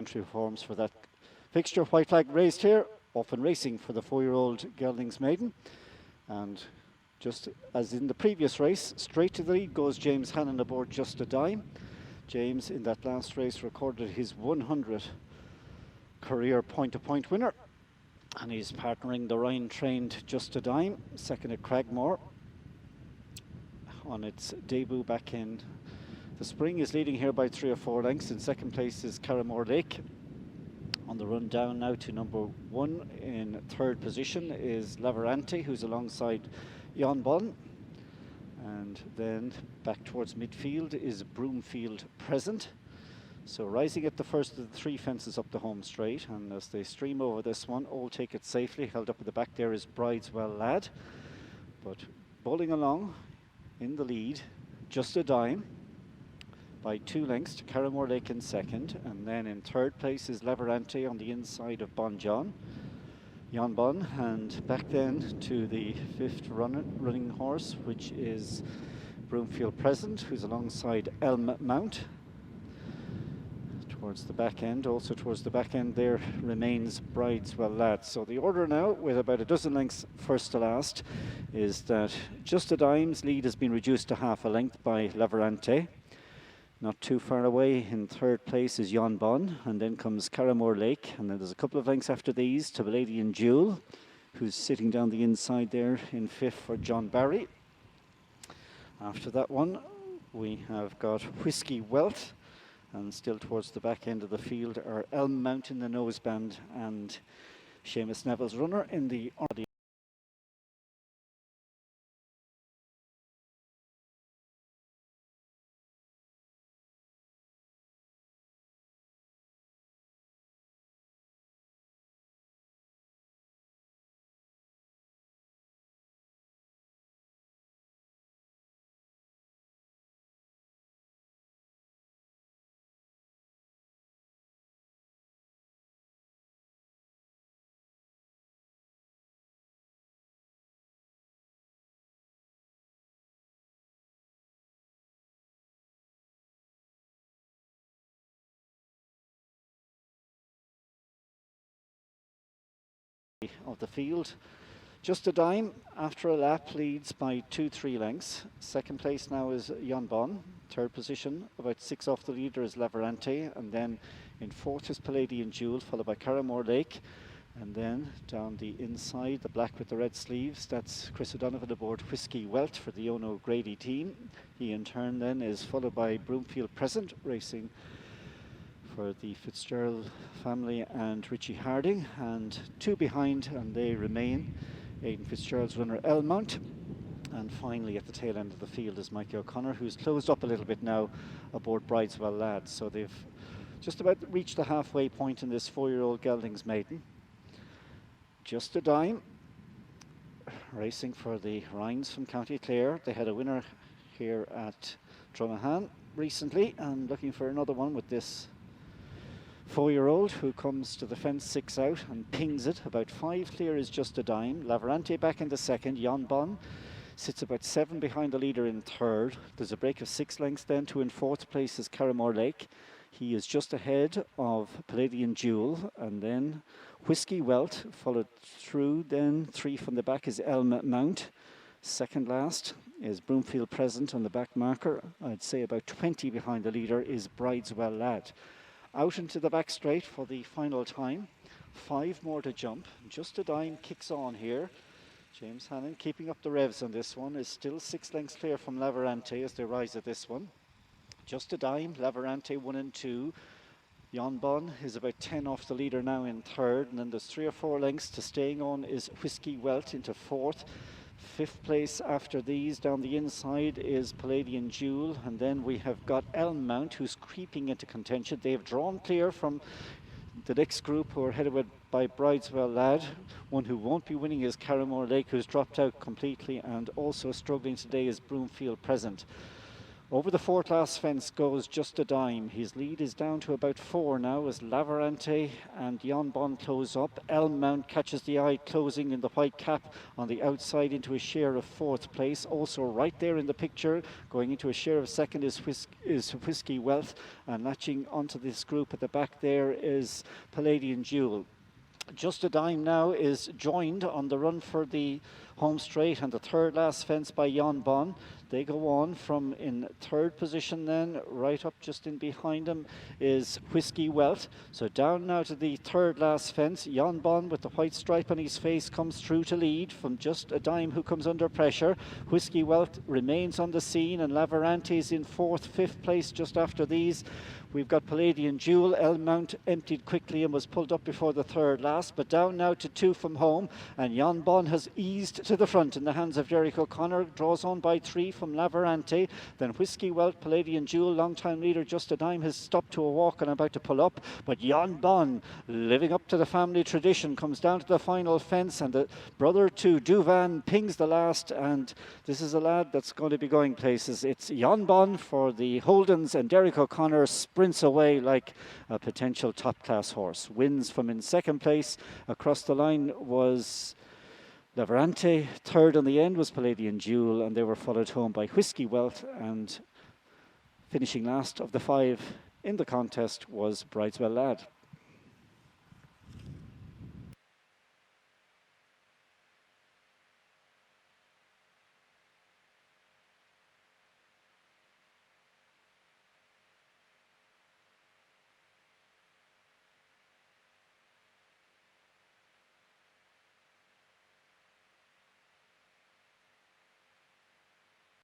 entry forms for that fixture. White flag raised here, open racing for the 4-year-old Geldings Maiden. And just as in the previous race, straight to the lead goes James Hannon aboard Just a Dime. James, in that last race, recorded his 100th career point-to-point winner. And he's partnering the Ryan-trained Just a Dime, second at Cragmore on its debut back in the spring. Is leading here by 3 or 4 lengths. In second place is Carramore Lake. On the run down now to number 1. In third position is Laverante, who's alongside Jan Bon. And then back towards midfield is Broomfield Present. So rising at the first of the 3 fences up the home straight, and as they stream over this one, all take it safely. Held up at the back there is Brideswell Lad, but bowling along in the lead, Just a Dime by 2 lengths to Carramore Lake in second, and then in third place is Laverante on the inside of Bon John, Jan Bon, and back then to the 5th running horse, which is Broomfield Present, who's alongside Elm Mount. Towards the back end, also towards the back end there remains Brideswell Lad. So the order now, with about a dozen lengths first to last, is that Just a Dime's lead has been reduced to half a length by Laverante. Not too far away in third place is Jan Bon, and then comes Carramore Lake, and then there's a couple of lengths after these to Palladian Jewel, who's sitting down the inside there in 5th for John Barry. After that one, we have got Whiskey Wealth, and still towards the back end of the field are Elm Mount in the noseband and Seamus Neville's runner in the of the field. Just a Dime, after a lap, leads by 2-3 lengths. Second place now is Jan Bon. Third position, about 6 off the leader, is Laverante. And then in 4th is Palladian Jewel, followed by Carramore Lake. And then down the inside, the black with the red sleeves, that's Chris O'Donovan aboard Whiskey Welt for the Ono Grady team. He in turn then is followed by Broomfield Present, racing for the Fitzgerald family and Richie Harding, and 2 behind, and they remain Aidan Fitzgerald's runner Elmount, and finally at the tail end of the field is Mikey O'Connor, who's closed up a little bit now aboard Brideswell Lad. So they've just about reached the halfway point in this 4-year-old Geldings Maiden. Just a Dime racing for the Rhines from County Clare. They had a winner here at Dromahane recently, and looking for another one with this 4-year-old who comes to the fence 6 out and pings it. About 5 clear is Just a Dime. Laverante back into second. Jan Bon sits about 7 behind the leader in third. There's a break of 6 lengths then to in 4th place is Carramore Lake. He is just ahead of Palladian Jewel, and then Whiskey Welt followed through. Then 3 from the back is Elm Mount. Second last is Broomfield Present on the back marker. I'd say about 20 behind the leader is Brideswell Lad. Out into the back straight for the final time. 5 more to jump. Just a Dime kicks on here. James Hannon keeping up the revs on this one, is still 6 lengths clear from Laverante as they rise at this one. Just a Dime, Laverante 1 and 2. Jan Bon is about 10 off the leader now in third, and then there's 3 or 4 lengths to staying on is Whiskey Welt into 4th. 5th place after these down the inside is Palladian Jewel, and then we have got Elm Mount, who's creeping into contention. They've drawn clear from the next group, who are headed by Brideswell Lad. One who won't be winning is Carramore Lake, who's dropped out completely, and also struggling today is Broomfield Present. Over the 4th-class fence goes Just a Dime. His lead is down to about 4 now as Lavarante and Jan Bon close up. Elm Mount catches the eye, closing in the white cap on the outside into a share of 4th place. Also right there in the picture, going into a share of 2nd is Whiskey Wealth, and latching onto this group at the back there is Palladian Jewel. Just a Dime now is joined on the run for the home straight and the 3rd-last fence by Jan Bon. They go on from in 3rd position then, right up just in behind him is Whiskey Wealth. So down now to the 3rd-last fence. Jan Bon with the white stripe on his face comes through to lead from Just a Dime, who comes under pressure. Whiskey Wealth remains on the scene, and Lavarante is in 4th, 5th place just after these. We've got Palladian Jewel. Elm Mount emptied quickly and was pulled up before the 3rd-last, but down now to 2 from home, and Jan Bon has eased to the front in the hands of Derek O'Connor, draws on by 3 from Lavarante. Then Whiskey Wealth, Palladian Jewel, long-time leader Just a Dime has stopped to a walk and about to pull up, but Jan Bon, living up to the family tradition, comes down to the final fence, and the brother to Duvan pings the last, and this is a lad that's going to be going places. It's Jan Bon for the Holdens, and Derek O'Connor sprints away like a potential top-class horse. Wins from in 2nd place. Across the line was Lavarante. 3rd on the end was Palladian Jewel, and they were followed home by Whiskey Wealth, and finishing last of the 5 in the contest was Brideswell Lad.